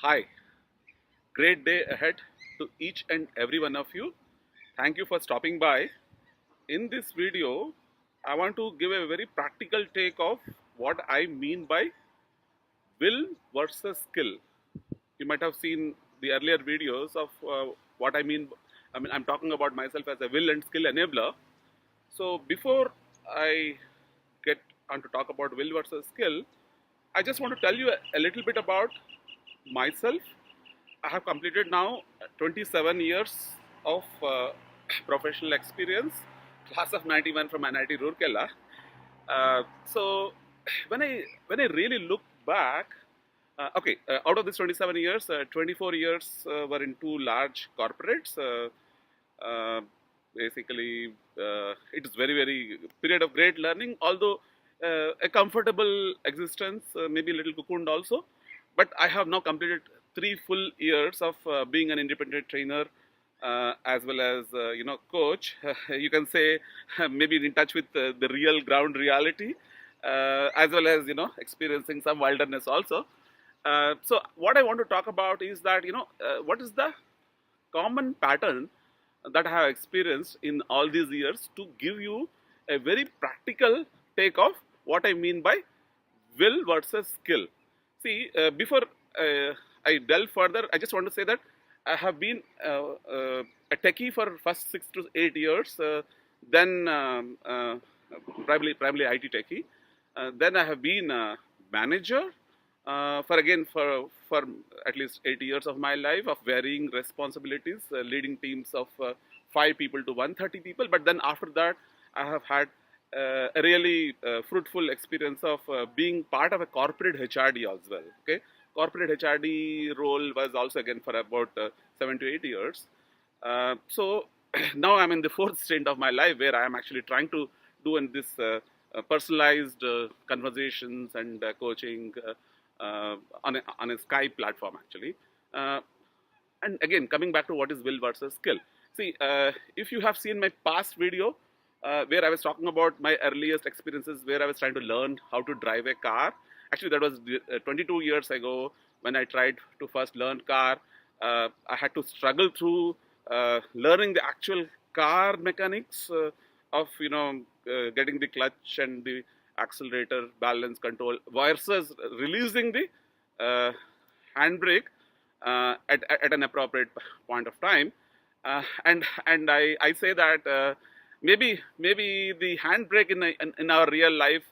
Hi, great day ahead to each and every one of you. Thank you for stopping by. In this video, I want to give a very practical take of what I mean by will versus skill. You might have seen the earlier videos of what I mean. I'm talking about myself as a will and skill enabler. So before I get on to talk about will versus skill, I just want to tell you a little bit about myself. I have completed now 27 years of professional experience, class of 91 from NIT Roorkela. So when I really look back, out of this 27 years, 24 years were in two large corporates. Basically, it is very period of great learning. Although a comfortable existence, maybe a little cocooned also. But I have now completed 3 full years of being an independent trainer, as well as coach. You can say maybe in touch with the real ground reality, as well as experiencing some wilderness also. So what I want to talk about is that what is the common pattern that I have experienced in all these years to give you a very practical take of what I mean by will versus skill. See, before I delve further, I just want to say that I have been a techie for first 6 to 8 years, then primarily IT techie. Then I have been a manager for at least 8 years of my life of varying responsibilities, leading teams of 5 people to 130 people. But then after that, I have had a really fruitful experience of being part of a corporate HRD as well. Okay, corporate HRD role was also again for about 7 to 8 years. So now I'm in the fourth stint of my life where I am actually trying to do in this personalized conversations and coaching on a Skype platform actually. Uh, and again, coming back to what is will versus skill. See, if you have seen my past video where I was talking about my earliest experiences, where I was trying to learn how to drive a car. Actually, that was 22 years ago when I tried to first learn car. I had to struggle through learning the actual car mechanics of getting the clutch and the accelerator balance control versus releasing the handbrake at an appropriate point of time. And I say that maybe the handbrake in our real life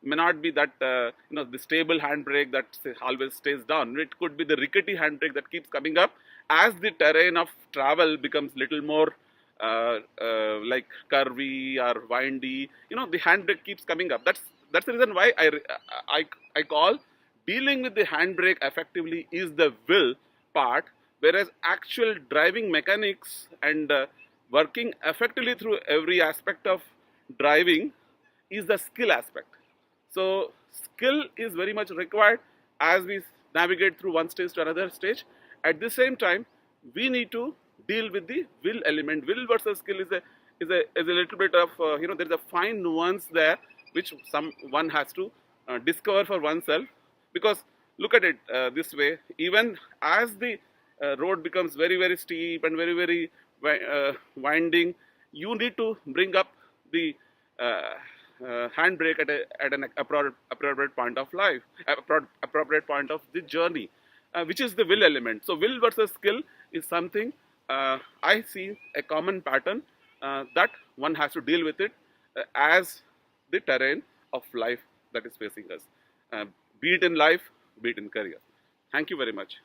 may not be that the stable handbrake that always stays down. It could be the rickety handbrake that keeps coming up as the terrain of travel becomes little more like curvy or windy. The handbrake keeps coming up. That's the reason why I call dealing with the handbrake effectively is the will part, whereas actual driving mechanics and working effectively through every aspect of driving is the skill aspect. So skill is very much required as we navigate through one stage to another stage. At the same time, we need to deal with the will element. Will versus skill is a little bit of there's a fine nuance there which someone has to discover for oneself. Because look at it this way: even as the road becomes very steep and very winding, you need to bring up the handbrake at an appropriate point of life, appropriate point of the journey, which is the will element. So will versus skill is something I see a common pattern that one has to deal with it as the terrain of life that is facing us, be it in life, be it in career. Thank you very much.